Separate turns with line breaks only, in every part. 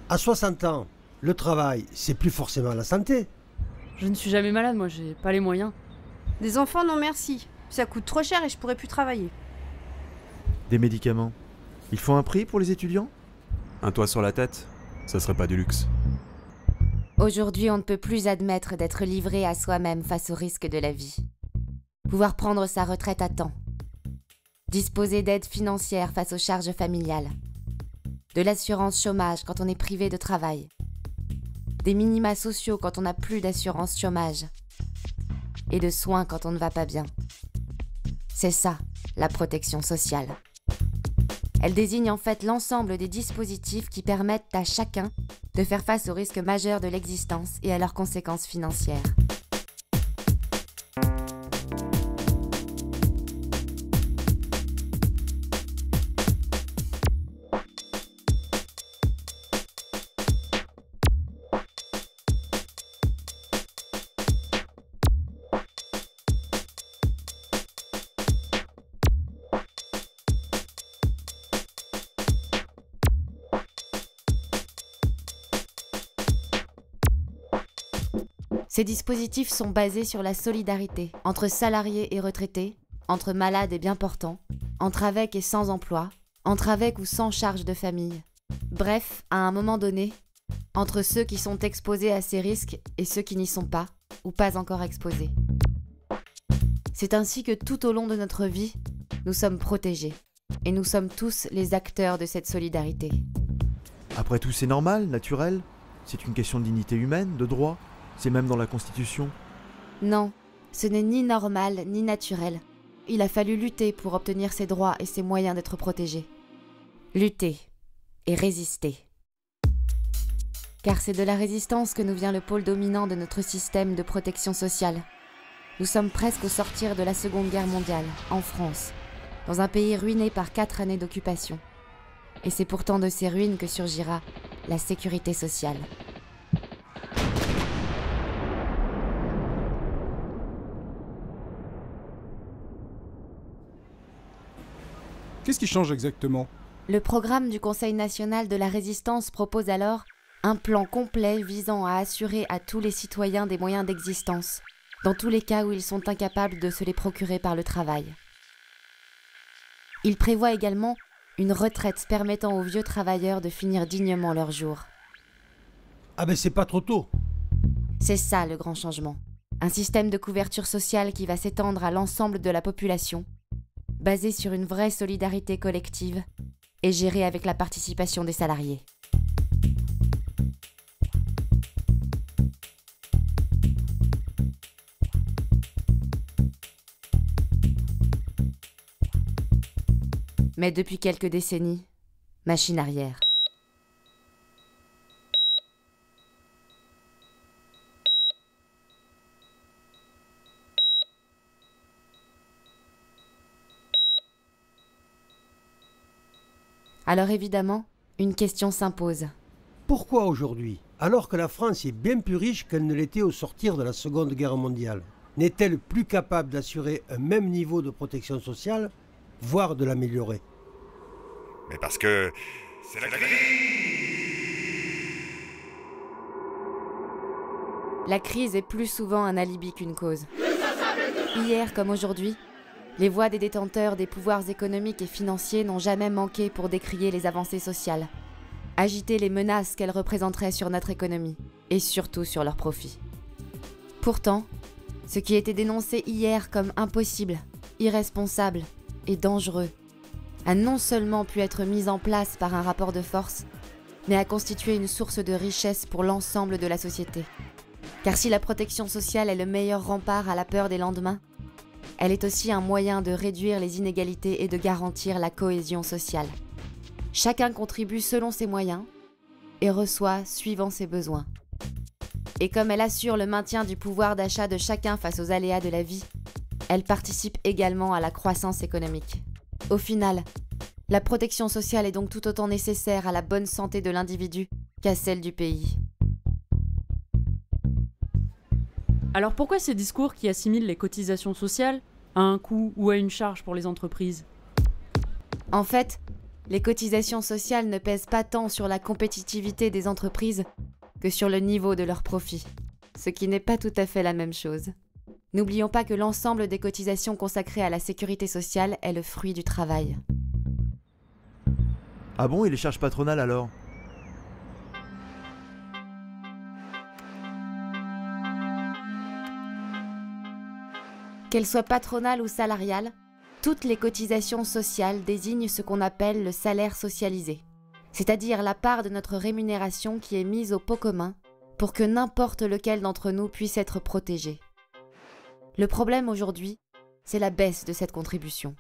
À 60 ans, le travail, c'est plus forcément la santé.
Je ne suis jamais malade, moi, j'ai pas les moyens.
Des enfants, non merci. Ça coûte trop cher et je pourrais plus travailler.
Des médicaments. Il faut un prix pour les étudiants ?
Un toit sur la tête, ça serait pas du luxe.
Aujourd'hui, on ne peut plus admettre d'être livré à soi-même face aux risques de la vie. Pouvoir prendre sa retraite à temps. Disposer d'aides financières face aux charges familiales. De l'assurance chômage quand on est privé de travail. Des minima sociaux quand on n'a plus d'assurance chômage. Et de soins quand on ne va pas bien. C'est ça, la protection sociale. Elle désigne en fait l'ensemble des dispositifs qui permettent à chacun de faire face aux risques majeurs de l'existence et à leurs conséquences financières. Ces dispositifs sont basés sur la solidarité entre salariés et retraités, entre malades et bien portants, entre avec et sans emploi, entre avec ou sans charge de famille. Bref, à un moment donné, entre ceux qui sont exposés à ces risques et ceux qui n'y sont pas, ou pas encore exposés. C'est ainsi que tout au long de notre vie, nous sommes protégés, et nous sommes tous les acteurs de cette solidarité.
Après tout, c'est normal, naturel. C'est une question de dignité humaine, de droit. C'est même dans la Constitution.
Non, ce n'est ni normal ni naturel. Il a fallu lutter pour obtenir ses droits et ses moyens d'être protégés. Lutter et résister. Car c'est de la résistance que nous vient le pôle dominant de notre système de protection sociale. Nous sommes presque au sortir de la Seconde Guerre mondiale, en France, dans un pays ruiné par 4 années d'occupation. Et c'est pourtant de ces ruines que surgira la sécurité sociale.
Qu'est-ce qui change exactement ?
Le programme du Conseil national de la résistance propose alors un plan complet visant à assurer à tous les citoyens des moyens d'existence, dans tous les cas où ils sont incapables de se les procurer par le travail. Il prévoit également une retraite permettant aux vieux travailleurs de finir dignement leurs jours.
Ah ben c'est pas trop tôt.
C'est ça le grand changement. Un système de couverture sociale qui va s'étendre à l'ensemble de la population, basé sur une vraie solidarité collective et géré avec la participation des salariés. Mais depuis quelques décennies, machine arrière. Alors évidemment, une question s'impose.
Pourquoi aujourd'hui, alors que la France est bien plus riche qu'elle ne l'était au sortir de la Seconde Guerre mondiale, n'est-elle plus capable d'assurer un même niveau de protection sociale, voire de l'améliorer?
Mais parce que c'est la crise.
La crise est plus souvent un alibi qu'une cause. Hier comme aujourd'hui, les voix des détenteurs des pouvoirs économiques et financiers n'ont jamais manqué pour décrier les avancées sociales, agiter les menaces qu'elles représenteraient sur notre économie, et surtout sur leurs profits. Pourtant, ce qui était dénoncé hier comme impossible, irresponsable et dangereux, a non seulement pu être mis en place par un rapport de force, mais a constitué une source de richesse pour l'ensemble de la société. Car si la protection sociale est le meilleur rempart à la peur des lendemains, elle est aussi un moyen de réduire les inégalités et de garantir la cohésion sociale. Chacun contribue selon ses moyens et reçoit suivant ses besoins. Et comme elle assure le maintien du pouvoir d'achat de chacun face aux aléas de la vie, elle participe également à la croissance économique. Au final, la protection sociale est donc tout autant nécessaire à la bonne santé de l'individu qu'à celle du pays.
Alors pourquoi ces discours qui assimilent les cotisations sociales à un coût ou à une charge pour les entreprises.
En fait, les cotisations sociales ne pèsent pas tant sur la compétitivité des entreprises que sur le niveau de leurs profits, ce qui n'est pas tout à fait la même chose. N'oublions pas que l'ensemble des cotisations consacrées à la sécurité sociale est le fruit du travail.
Ah bon, et les charges patronales alors?
Qu'elles soient patronales ou salariales, toutes les cotisations sociales désignent ce qu'on appelle le salaire socialisé, c'est-à-dire la part de notre rémunération qui est mise au pot commun pour que n'importe lequel d'entre nous puisse être protégé. Le problème aujourd'hui, c'est la baisse de cette contribution.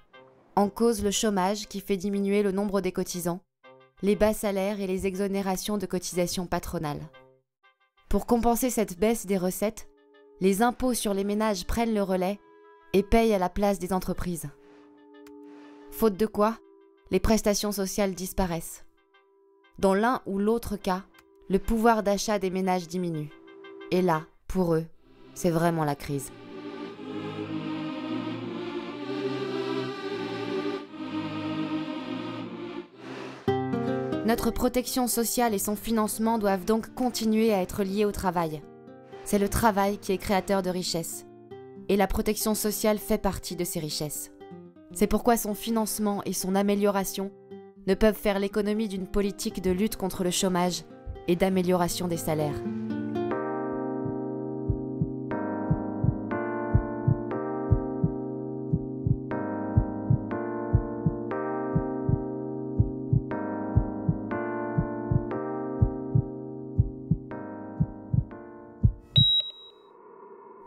En cause le chômage qui fait diminuer le nombre des cotisants, les bas salaires et les exonérations de cotisations patronales. Pour compenser cette baisse des recettes, les impôts sur les ménages prennent le relais et payent à la place des entreprises. Faute de quoi, les prestations sociales disparaissent. Dans l'un ou l'autre cas, le pouvoir d'achat des ménages diminue. Et là, pour eux, c'est vraiment la crise. Notre protection sociale et son financement doivent donc continuer à être liés au travail. C'est le travail qui est créateur de richesses. Et la protection sociale fait partie de ces richesses. C'est pourquoi son financement et son amélioration ne peuvent faire l'économie d'une politique de lutte contre le chômage et d'amélioration des salaires.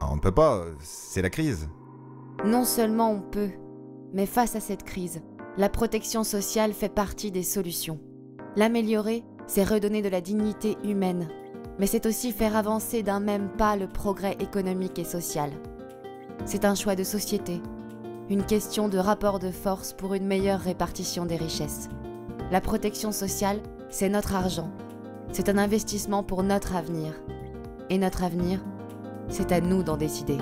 On ne peut pas, c'est la crise.
Non seulement on peut, mais face à cette crise, la protection sociale fait partie des solutions. L'améliorer, c'est redonner de la dignité humaine, mais c'est aussi faire avancer d'un même pas le progrès économique et social. C'est un choix de société, une question de rapport de force pour une meilleure répartition des richesses. La protection sociale, c'est notre argent. C'est un investissement pour notre avenir. Et notre avenir, c'est à nous d'en décider.